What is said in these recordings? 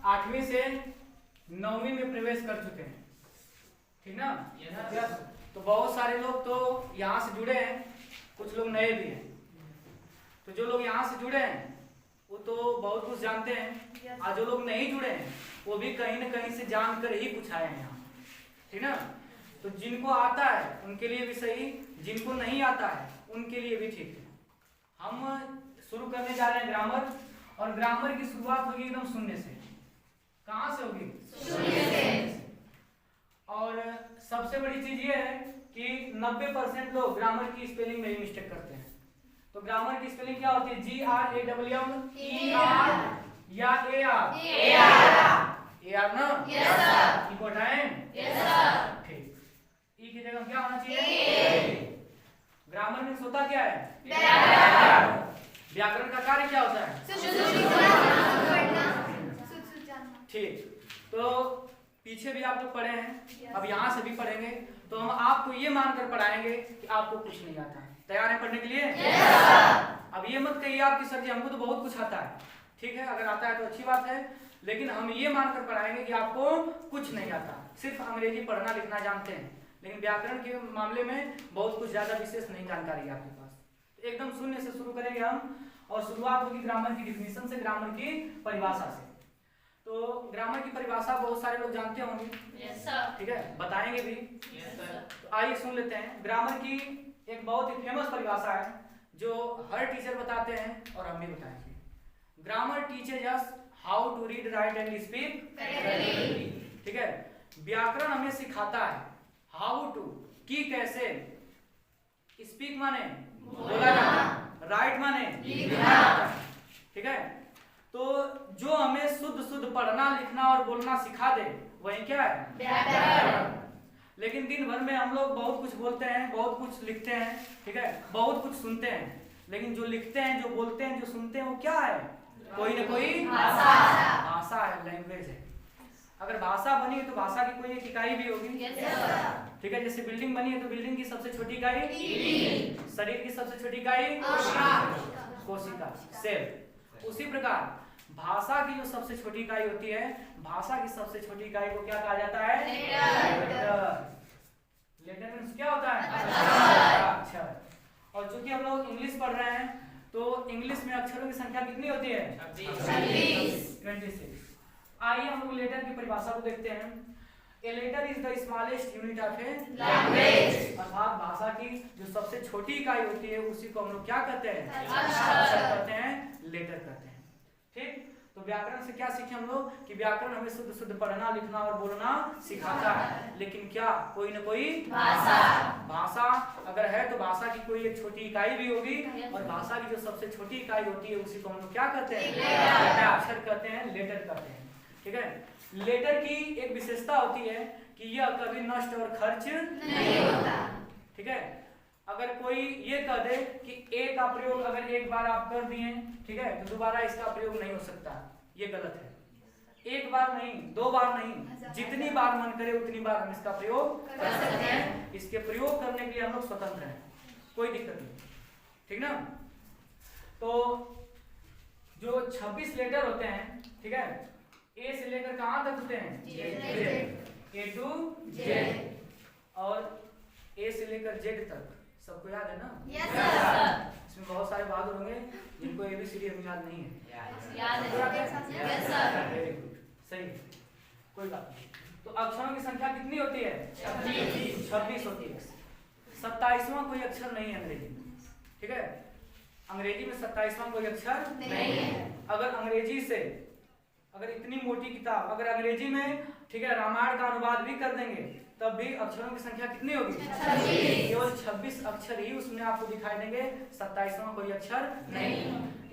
8वीं से 9वीं में प्रवेश कर चुके हैं, ठीक ना? यस। तो बहुत सारे लोग तो यहाँ से जुड़े हैं, कुछ लोग नए भी हैं। तो जो लोग यहाँ से जुड़े हैं वो तो बहुत कुछ जानते हैं, और जो लोग नहीं जुड़े हैं वो भी कहीं ना कहीं से जानकर ही कुछ आए हैं यहाँ, ठीक ना? तो जिनको आता है उनके लिए भी सही, जिनको नहीं आता है उनके लिए भी ठीक है। हम शुरू करने जा रहे हैं ग्रामर, और ग्रामर की शुरुआत होगी एकदम शून्य से। कहाँ से होगी? शून्य से। और सबसे बड़ी चीज ये है कि 90% लोग ग्रामर की स्पेलिंग में ही मिस्टेक करते हैं। तो ग्रामर की स्पेलिंग क्या होती है? GRAMMER या AR ना? Yes sir. Important? Yes sir. ठीक। ई की जगह क्या होना चाहिए? ग्रामर मींस होता क्या है? व्याकरण। व्याकरण का कार्य क्या होता है? ठीक। तो पीछे भी आप लोग पढ़े हैं, अब यहाँ से भी पढ़ेंगे। तो हम आपको ये मानकर पढ़ाएंगे कि आपको कुछ नहीं आता। तैयार है पढ़ने के लिए? अब ये मत कहिए आप कि सर जी हमको तो बहुत कुछ आता है। ठीक है, अगर आता है तो अच्छी बात है, लेकिन हम ये मानकर पढ़ाएंगे कि आपको कुछ नहीं आता, सिर्फ अंग्रेजी पढ़ना लिखना जानते हैं, लेकिन व्याकरण के मामले में बहुत कुछ ज्यादा विशेष नहीं जानकारी है आपके पास। तो एकदम शून्य से शुरू करेंगे हम, और शुरुआत होगी ग्रामर की डिफिनीशन से, ग्रामर की परिभाषा से। तो ग्रामर की परिभाषा बहुत सारे लोग जानते होंगे। Yes sir. ठीक है, बताएंगे भी। Yes sir. तो आइए सुन लेते हैं। ग्रामर की एक बहुत ही फेमस परिभाषा है जो हर टीचर बताते हैं और हम भी बताएंगे। Grammar teaches us how to read, write and speak correctly. ठीक है, व्याकरण हमें सिखाता है हाउ टू, की कैसे, स्पीक माने बोला जाना, राइट माने लिखना जाता है। ठीक है, तो जो हमें शुद्ध शुद्ध पढ़ना लिखना और बोलना सिखा दे वही क्या है? व्याकरण। लेकिन दिन भर में हम लोग बहुत कुछ बोलते हैं, बहुत कुछ लिखते हैं, ठीक है, बहुत कुछ सुनते हैं, लेकिन जो लिखते हैं, जो बोलते हैं, जो सुनते हैं वो क्या है? कोई ना कोई भाषा है, लैंग्वेज है। अगर भाषा बनी है तो भाषा की कोई एक इकाई भी होगी। ठीक है, जैसे बिल्डिंग बनी है तो बिल्डिंग की सबसे छोटी इकाई, शरीर की सबसे छोटी इकाई कोशिका, सेल। उसी प्रकार भाषा की जो सबसे छोटी इकाई होती है, भाषा की सबसे छोटी इकाई को क्या कहा जाता है? लेटर। लेटर मींस क्या होता है? अक्षर। और चूंकि हम लोग इंग्लिश पढ़ रहे हैं तो इंग्लिश में अक्षरों की संख्या कितनी होती है? 26। आइए हम लोग लेटर की परिभाषा को देखते हैं। A letter is the smallest unit of a language। अर्थात भाषा की जो सबसे छोटी इकाई होती है उसी को हम लोग क्या कहते हैं? अक्षर कहते हैं, लेटर कहते हैं। ठीक, तो व्याकरण से क्या सीखे हम लोग कि व्याकरण हमें शुद्ध शुद्ध पढ़ना लिखना और बोलना सिखाता है, लेकिन क्या कोई ना कोई भाषा अगर है तो भाषा की कोई एक छोटी इकाई भी होगी, और भाषा की जो सबसे छोटी इकाई होती है उसी को हम लोग क्या कहते हैं? अक्षर कहते हैं, लेटर कहते हैं। ठीक है, लेटर की एक विशेषता होती है कि यह कभी नष्ट और खर्च नहीं होता। ठीक है, अगर कोई ये कह दे कि ए का प्रयोग अगर एक बार आप कर दिए, ठीक है, तो दोबारा इसका प्रयोग नहीं हो सकता, ये गलत है। एक बार नहीं, 2 बार नहीं, जितनी बार मन करे उतनी बार हम इसका प्रयोग कर सकते हैं। इसके प्रयोग करने के लिए हम लोग स्वतंत्र हैं, कोई दिक्कत नहीं। ठीक ना? तो जो 26 लेटर होते हैं, ठीक है, ए से लेकर कहां तक होते हैं? A to Z। और ए से लेकर जेड तक सबको याद है ना? Yes sir. इसमें बहुत सारे बहादुर होंगे जिनको ABCD अभी याद नहीं है। याद है? Yes sir. वेरी गुड, सही, कोई बात नहीं। तो अक्षरों की संख्या कितनी होती है? 26 होती है। 27वां कोई अक्षर नहीं है अंग्रेजी में। ठीक है, अंग्रेजी में 27वां कोई अक्षर नहीं है। अगर अंग्रेजी से अगर इतनी मोटी किताब अगर अंग्रेजी में, ठीक है, रामायण का अनुवाद भी कर देंगे तब भी अक्षरों की संख्या कितनी होगी? 26। केवल 26 अक्षर ही उसमें आपको दिखाई देंगे, 27वां कोई अक्षर नहीं।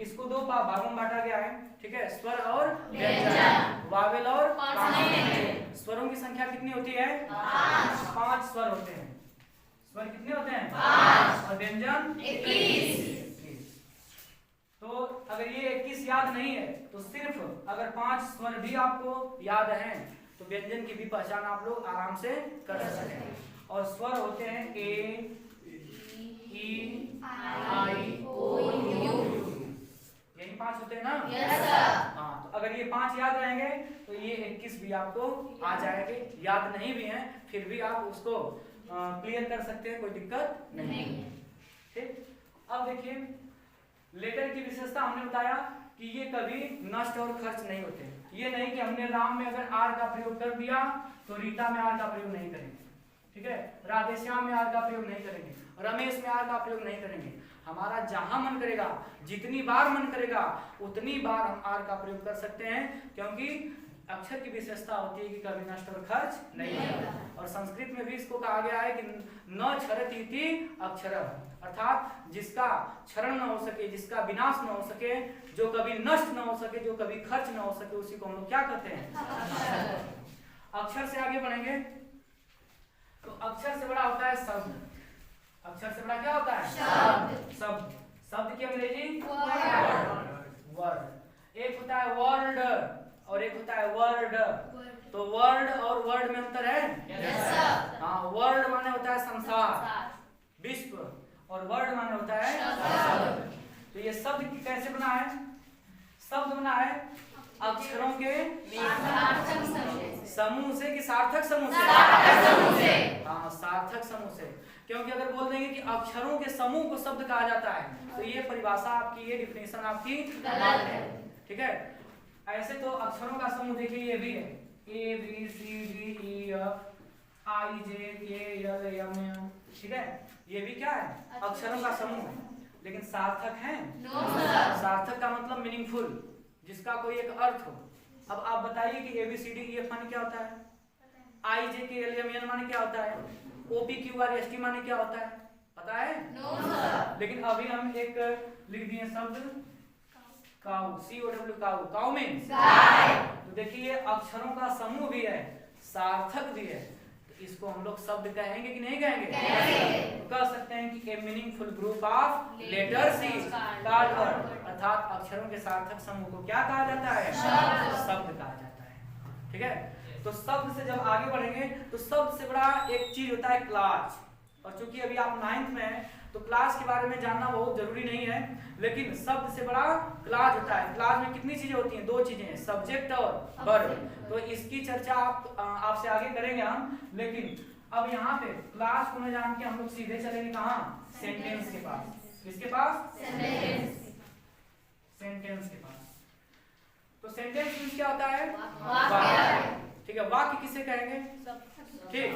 इसको 2 भागों में बांटा गया है। ठीक है, स्वर और व्यंजन, वावेल और कॉन्सोनेंट। स्वरों की संख्या कितनी होती है? 5 स्वर होते हैं। स्वर कितने होते हैं? 5। और व्यंजन 21। तो अगर ये 21 याद नहीं है तो सिर्फ अगर 5 स्वर भी आपको याद हैं तो व्यंजन की भी पहचान आप लोग आराम से कर सकते हैं। और स्वर होते हैं ए, ई, आई, ओ, यू। यही 5 होते हैं ना? Yes sir. हाँ, तो अगर ये 5 याद रहेंगे तो ये 21 भी आपको आ जाएंगे। याद नहीं भी हैं फिर भी आप उसको क्लियर कर सकते हैं, कोई दिक्कत नहीं है। ठीक, अब देखिए लेटर की विशेषता हमने बताया कि ये कभी नष्ट और खर्च नहीं होते। ये नहीं कि हमने राम में अगर आर का प्रयोग कर दिया तो रीता में आर का प्रयोग नहीं करेंगे, ठीक है, राधेश्याम में आर का प्रयोग नहीं करेंगे, रमेश में आर का प्रयोग नहीं करेंगे। हमारा जहां मन करेगा, जितनी बार मन करेगा उतनी बार हम आर का प्रयोग कर सकते हैं, क्योंकि अक्षर की विशेषता होती है कि कभी नष्ट और खर्च नहीं होता। और संस्कृत में भी इसको कहा गया है कि न क्षरति इति अक्षरः, अर्थात जिसका क्षरण न हो सके, जिसका विनाश न हो सके, जो कभी नष्ट न हो सके, जो कभी खर्च न हो सके, उसी को हम लोग क्या कहते हैं? अक्षर से आगे बढ़ेंगे तो अक्षर से बड़ा होता है शब्द। अक्षर से बड़ा क्या होता है? शब्द। शब्द, शब्द की अंग्रेजी वर्ड। एक होता है वर्ड और एक होता है वर्ड। तो वर्ड और वर्ड में अंतर है? हाँ, वर्ड माने होता है संसार, विश्व, और वर्ड माने होता है शब्द। तो ये शब्द कैसे बना है? शब्द बना है अक्षरों के समूह से कि सार्थक समूह से? हाँ, सार्थक समूह से। क्योंकि अगर बोल देंगे कि अक्षरों के समूह को शब्द कहा जाता है तो ये परिभाषा आपकी, ये डिफिनेशन आपकी गलत है, ठीक है। ऐसे तो अक्षरों का समूह देखिए ये भी है, A B C D E F I J K L M N, ठीक है, ये भी क्या है? अक्षरों का समूह है। लेकिन सार्थक है? सार्थक का मतलब मीनिंगफुल, जिसका कोई एक अर्थ हो। अब आप बताइए कि A B C D E F माने क्या होता है? आई J K L M N माने क्या होता है? O P Q R S T माने क्या होता है? पता है? लेकिन अभी हम एक लिख दिए शब्द काऊ, COW, काऊ। काऊ मीन्स गाय। तो देखिए अक्षरों का समूह भी है, सार्थक भी है, तो इसको हम लोग शब्द कहेंगे कि नहीं कहेंगे? तो कह सकते हैं कि ए meaningful group of letters is called word, अर्थात अक्षरों के सार्थक समूह को क्या कहा जाता है? शब्द कहा जाता है, ठीक है। तो शब्द से जब आगे बढ़ेंगे तो शब्द से बड़ा एक चीज होता है क्लास। और चूंकि अभी आप 9th में हैं तो क्लास के बारे में जानना बहुत जरूरी नहीं है, लेकिन शब्द से बड़ा क्लास होता है। क्लास में कितनी चीजें होती हैं? 2 चीजें हैं, सब्जेक्ट और वर्ब। तो इसकी चर्चा आपसे आगे करेंगे हम, लेकिन अब यहाँ पे क्लास को न जान के हम लोग सीधे चलेंगे कहाँ? सेंटेंस के पास। किसके पास? सेंटेंस के पास। तो सेंटेंस मींस क्या होता है? वाक्य, ठीक है। वाक्य किसे कहेंगे? ठीक,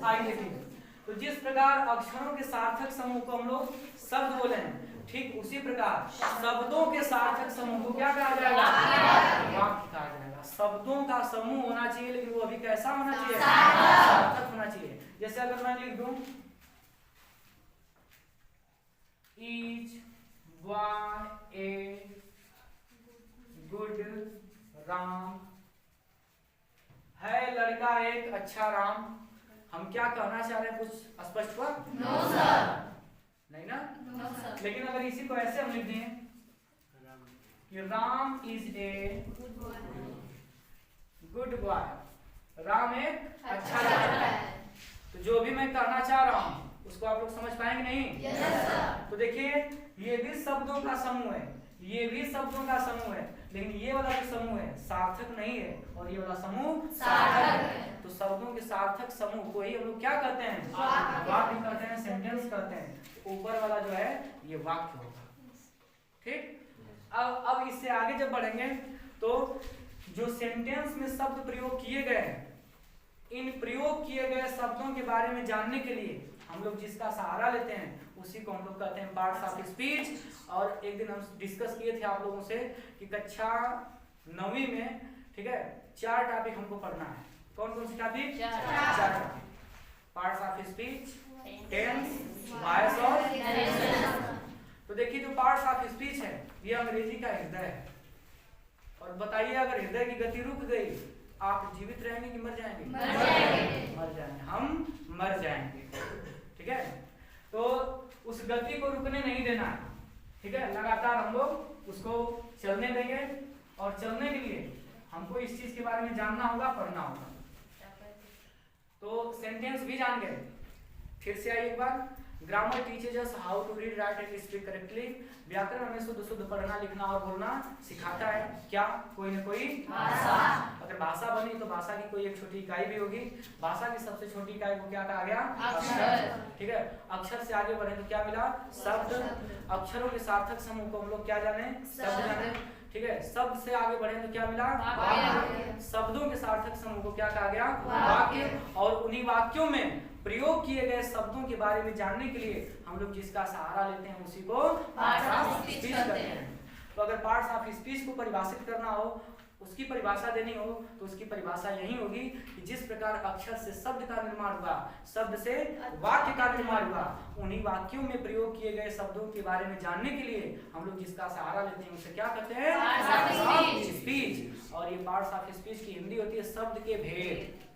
आइए देखिए। तो जिस प्रकार अक्षरों के सार्थक समूह को हम लोग शब्द बोले हैं, ठीक उसी प्रकार शब्दों के सार्थक समूह को क्या कहा जाएगा? वाक्य कहा जाएगा। शब्दों का समूह होना चाहिए, लेकिन वो अभी कैसा होना चाहिए? सार्थक होना चाहिए। जैसे अगर मैं लिख दूं is Y a good Ram, है लड़का एक अच्छा राम। हम क्या कहना चाह रहे हैं? कुछ स्पष्ट हुआ? No sir. नहीं ना? No sir. लेकिन अगर इसी को ऐसे हम लिख दें कि Ram is a good boy, Ram एक अच्छा लड़का है, तो जो भी मैं कहना चाह रहा हूँ उसको आप लोग समझ पाएंगे नहीं? Yes sir. तो देखिए ये भी शब्दों का समूह है, ये भी शब्दों का समूह है, लेकिन ये वाला जो समूह है सार्थक नहीं है और ये वाला समूह सार्थक है। तो शब्दों के सार्थक समूह को ही हम लोग क्या कहते हैं? वाक्य कहते हैं, सेंटेंस कहते हैं। ऊपर वाला जो है ये वाक्य होगा, ठीक। अब इससे आगे जब बढ़ेंगे तो जो सेंटेंस में शब्द प्रयोग किए गए हैं, इन प्रयोग किए गए शब्दों के बारे में जानने के लिए हम लोग जिसका सहारा लेते हैं उसी को हम लोग कहते हैं पार्ट्स ऑफ स्पीच। और एक दिन हम डिस्कस किए थे आप लोगों से कि कक्षा 9वीं में, ठीक है, 4 टॉपिक हमको पढ़ना है। कौन कौन से topic? 4 topic. Parts of speech, tense, voice और नरेशन। तो देखिए जो पार्ट्स ऑफ स्पीच है ये अंग्रेजी का हृदय है। और बताइए अगर हृदय की गति रुक गई आप जीवित रहेंगे कि मर जाएंगे? मर जाएंगे। हम मर जाएंगे, ठीक है। तो उस गति को रुकने नहीं देना है, ठीक है। लगातार हम लोग उसको चलने देंगे और चलने के लिए हमको इस चीज के बारे में जानना होगा, पढ़ना होगा। तो सेंटेंस भी जान गए। फिर से आइए एक बार, grammar teaches us how to read write and speak correctly. व्याकरण हमें शुद्ध शुद्ध पढ़ना लिखना और बोलना सिखाता है। क्या? कोई न कोई भाषा। अगर भाषा बनी तो भाषा की कोई एक छोटी इकाई भी होगी। भाषा की सबसे छोटी इकाई को क्या कहा गया? अक्षर। ठीक है, अक्षर से आगे बढ़े तो क्या मिला? शब्द। अक्षरों के सार्थक समूह को हम लोग क्या जाने? शब्द जाने। ठीक है, शब्द से आगे बढ़े तो क्या मिला? वाक्य। शब्दों के सार्थक समूह को क्या कहा गया? वाक्य। और उन्हीं वाक्यों में प्रयोग किए गए शब्दों के बारे में जानने के लिए हम लोग जिसका सहारा लेते हैं उसी को पार्ट्स ऑफ स्पीच कहते हैं। तो अगर पार्ट्स ऑफ स्पीच को परिभाषित करना हो, उसकी परिभाषा देनी हो, तो उसकी परिभाषा यही होगी कि जिस प्रकार अक्षर से शब्द का निर्माण हुआ, शब्द से वाक्य का निर्माण हुआ, उन्हीं वाक्यों में प्रयोग किए गए शब्दों के बारे में जानने के लिए हम लोग जिसका सहारा लेते हैं उसे क्या कहते हैं? Parts of speech. और ये पार्ट्स ऑफ स्पीच की हिंदी होती है शब्द के भेद।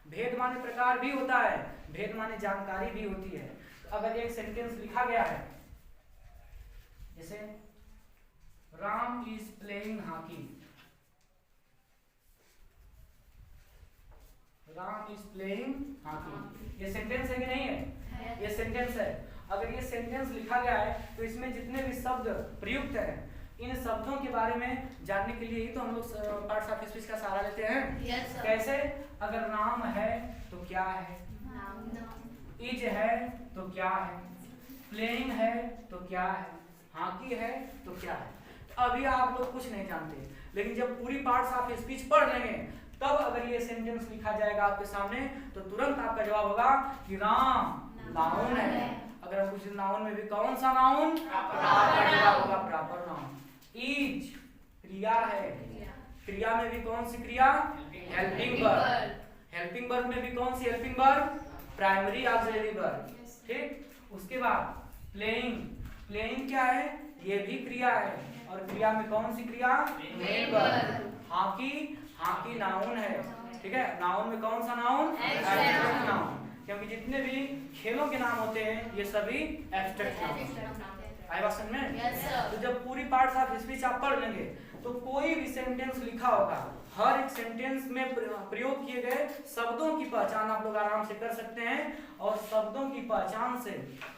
भेद माने प्रकार भी होता है, भेद माने जानकारी भी होती है। तो अगर एक सेंटेंस लिखा गया है जैसे Ram is playing hockey, Ram is playing hockey, ये सेंटेंस है कि नहीं है? ये सेंटेंस है। अगर ये सेंटेंस लिखा गया है तो इसमें जितने भी शब्द प्रयुक्त हैं, इन शब्दों के बारे में जानने के लिए ही तो हम लोग पार्ट्स ऑफ स्पीच का सहारा लेते हैं। yes, कैसे? अगर नाम है तो क्या है, इज है तो क्या है, प्लेइंग है तो क्या है, हॉकी है तो क्या है। तो अभी आप लोग कुछ नहीं जानते, लेकिन जब पूरी पार्ट्स ऑफ स्पीच पढ़ लेंगे तब अगर ये सेंटेंस लिखा जाएगा आपके सामने तो तुरंत आपका जवाब होगा कि राम नाउन है। अगर हम पूछे नाउन में भी कौन सा नाउन? Proper noun. इज क्रिया है, क्रिया में भी कौन सी क्रिया? Helping verb. हेल्पिंग वर्ब में भी कौन सी helping verb? Primary auxiliary verb. ठीक, उसके बाद प्लेइंग, प्लेइंग क्या है? ये भी क्रिया है, और क्रिया में कौन सी क्रिया? Main verb. Hockey, hockey noun है। ठीक है, नाउन में कौन सा नाउन? एब्स्ट्रैक्ट नाउन, क्योंकि जितने भी खेलों के नाम होते हैं ये सभी एब्स्ट्रैक्ट नाउन। आई बात समझ में? yes, तो जब पूरी पार्ट्स ऑफ स्पीच आप पढ़ लेंगे तो कोई भी सेंटेंस लिखा होगा, हर एक सेंटेंस में प्रयोग किए गए शब्दों की पहचान आप लोग आराम से कर सकते हैं। और शब्दों की पहचान से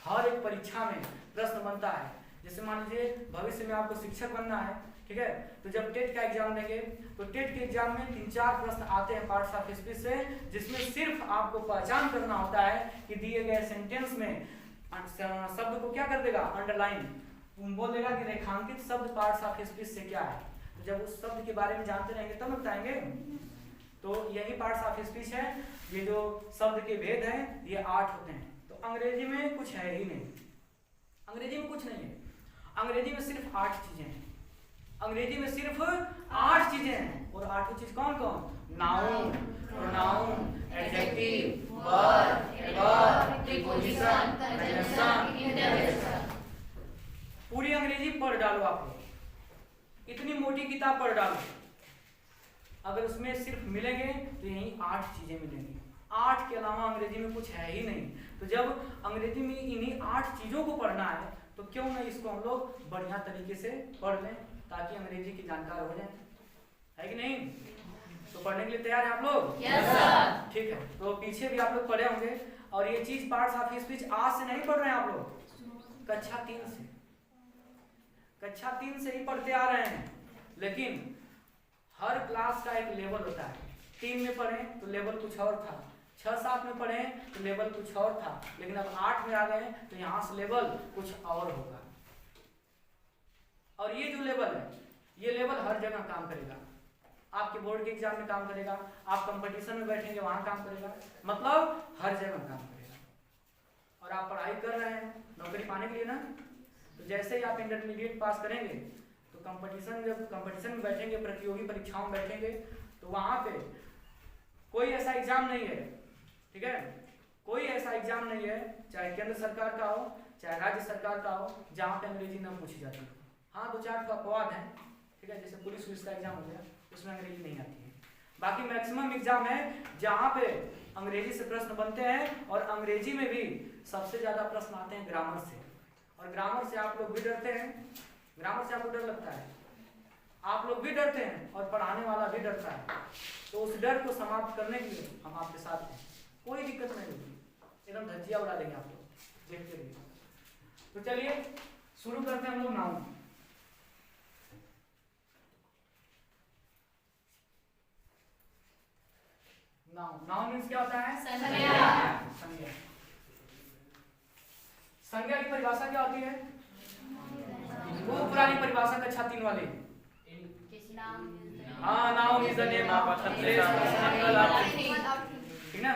हर एक परीक्षा में प्रश्न बनता है। जैसे मान लीजिए भविष्य में आपको शिक्षक बनना है, ठीक है, तो जब टेट का एग्जाम देंगे तो टेट के एग्जाम में 3-4 प्रश्न आते हैं पार्ट्स ऑफ स्पीच से, जिसमें सिर्फ आपको पहचान करना होता है कि दिए गए सेंटेंस में शब्द को क्या कर देगा? अंडरलाइन, बोल देगा कि रेखांकित शब्द पार्ट्स ऑफ स्पीच से क्या है। तो जब उस शब्द के बारे में जानते रहेंगे तब बताएंगे। तो यही पार्ट्स ऑफ स्पीच है। ये जो शब्द के भेद हैं ये 8 होते हैं। तो अंग्रेजी में कुछ है ही नहीं, अंग्रेजी में कुछ नहीं है। अंग्रेजी में सिर्फ 8 चीजें हैं। अंग्रेजी में सिर्फ 8 चीजें हैं। और 8 चीज कौन कौन? Noun, pronoun, adjective, verb, adverb, preposition, conjunction, interjection. पूरी अंग्रेजी पढ़ डालो आप लोग, इतनी मोटी किताब पढ़ डालो, अगर उसमें सिर्फ मिलेंगे तो यही 8 चीजें मिलेंगी। 8 के अलावा अंग्रेजी में कुछ है ही नहीं। तो जब अंग्रेजी में इन्हीं 8 चीजों को पढ़ना है तो क्यों ना इसको हम लोग बढ़िया तरीके से पढ़ लें ताकि अंग्रेजी की जानकार हो जाए, है कि नहीं? तो पढ़ने के लिए तैयार है आप लोग? Yes sir. ठीक है, तो पीछे भी आप लोग पढ़े होंगे। और ये चीज पार्ट्स ऑफ स्पीच आज से नहीं पढ़ रहे हैं आप लोग, कक्षा 3 से, कक्षा 3 से ही पढ़ते आ रहे हैं। लेकिन हर क्लास का एक लेवल होता है। 3 में पढ़े तो लेवल कुछ और था, 6-7 में पढ़े तो लेवल कुछ और था, लेकिन अब 8 में आ गए तो यहाँ से लेवल कुछ और होगा। और ये जो लेवल है ये लेवल हर जगह काम करेगा। आपके बोर्ड के एग्जाम में काम करेगा, आप कंपटीशन में बैठेंगे वहां काम करेगा, मतलब हर जगह काम करेगा। और आप पढ़ाई कर रहे हैं नौकरी पाने के लिए ना, तो जैसे ही आप इंटरमीडिएट पास करेंगे तो कंपटीशन, जब कंपटीशन में बैठेंगे, प्रतियोगी परीक्षाओं में बैठेंगे, तो वहां पे कोई ऐसा एग्जाम नहीं है, ठीक है, कोई ऐसा एग्जाम नहीं है, चाहे केंद्र सरकार का हो चाहे राज्य सरकार का हो, जहाँ पे अंग्रेजी न पूछी जाती हो। हाँ 2-4 अपवाद हैं, ठीक है, जैसे पुलिस का एग्जाम हो गया, उसमें अंग्रेजी नहीं आती है। बाकी मैक्सिमम एग्जाम है जहाँ पे अंग्रेजी से प्रश्न बनते हैं, और अंग्रेजी में भी सबसे ज्यादा प्रश्न आते हैं ग्रामर से। और ग्रामर से आप लोग भी डरते हैं, ग्रामर से आपको डर लगता है, आप लोग भी डरते हैं और पढ़ाने वाला भी डरता है। तो उस डर को समाप्त करने के लिए हम आपके साथ हैं, कोई दिक्कत नहीं होगी, एकदम धज्जियां उड़ा देंगे आप लोग। देखते रहिए। तो चलिए शुरू करते हैं हम लोग नाउन। नाउन मीन्स क्या होता है? संज्ञा। संज्ञा। संज्ञा की परिभाषा क्या होती है? वो पुरानी परिभाषा कक्षा 3 वाली। Noun is the name of a place, ठीक ना?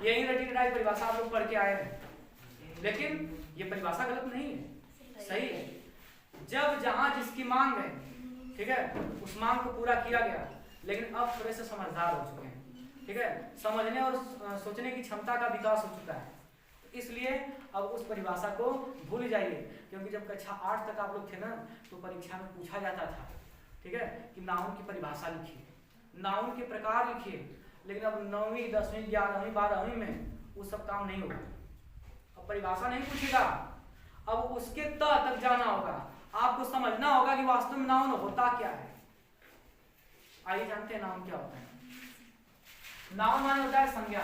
यही रटी रटाई परिभाषा आप लोग पढ़ के आए हैं, लेकिन ये परिभाषा गलत नहीं है, सही है। जब जहां जिसकी मांग है, ठीक है, उस मांग को पूरा किया गया, लेकिन अब थोड़े से समझदार हो चुके हैं, ठीक है, समझने और सोचने की क्षमता का विकास हो चुका है, इसलिए अब उस परिभाषा को भूल जाइए। क्योंकि जब कक्षा 8 तक आप लोग थे ना, तो परीक्षा में पूछा जाता था, ठीक है, कि नाउन की परिभाषा लिखिए, नाउन के प्रकार लिखिए, लेकिन अब 9वीं 10वीं 11वीं 12वीं में वो सब काम नहीं होगा। अब परिभाषा नहीं पूछेगा, अब उसके तक जाना होगा, आपको समझना होगा कि वास्तव में नाउन होता क्या है। आइए जानते हैं नाउन क्या होता है। नाउन माने होता है संज्ञा,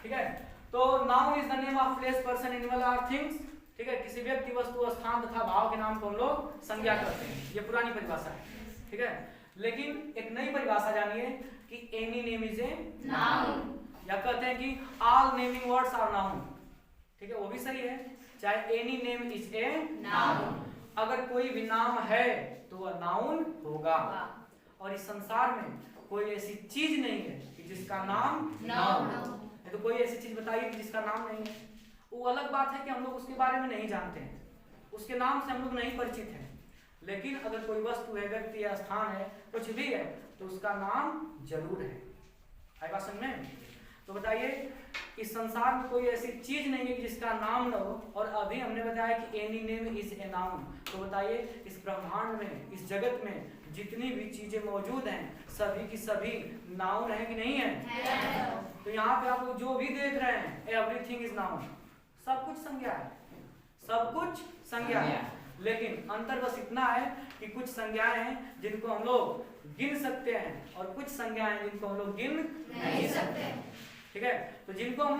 ठीक है। तो noun is the name of place, person, animal और थिंग्स, ठीक है। किसी व्यक्ति, वस्तु, स्थान तथा भाव के नाम को हम लोग संज्ञा करते हैं। ये पुरानी परिभाषा है, ठीक है। लेकिन एक नई परिभाषा जानिए कि any name is a noun, या कहते हैं कि all naming words are noun, ठीक है, वो भी सही है। चाहे any name is a noun, अगर कोई भी नाम है तो वह नाउन होगा। और इस संसार में कोई ऐसी चीज नहीं है कि जिसका नाम नाउन हो। तो कोई ऐसी चीज बताइए कि जिसका नाम नहीं है। वो अलग बात है कि हम लोग उसके बारे में नहीं जानते हैं, उसके नाम से हम लोग नहीं परिचित हैं, लेकिन अगर कोई वस्तु है, व्यक्ति या स्थान है, कुछ भी है, तो उसका नाम जरूर है। आई बात समझ में? तो बताइए, इस संसार में कोई ऐसी चीज नहीं है जिसका नाम न हो। और अभी हमने बताया कि any name is a noun. तो बताइए, इस ब्रह्मांड में, इस जगत में जितनी भी चीजें मौजूद हैं, सभी की सभी नाउन है कि नहीं है? तो यहाँ पे आप लोग जो भी देख रहे हैं, एवरीथिंग इज नाउन, सब कुछ संज्ञा है, सब कुछ संज्ञा है। लेकिन अंतर बस इतना है कि कुछ संज्ञाएं हैं जिनको हम लोग गिन सकते हैं, और कुछ संज्ञाएं हैं जिनको हम लोग गिन नहीं सकते, ठीक है। तो जिनको हम लोग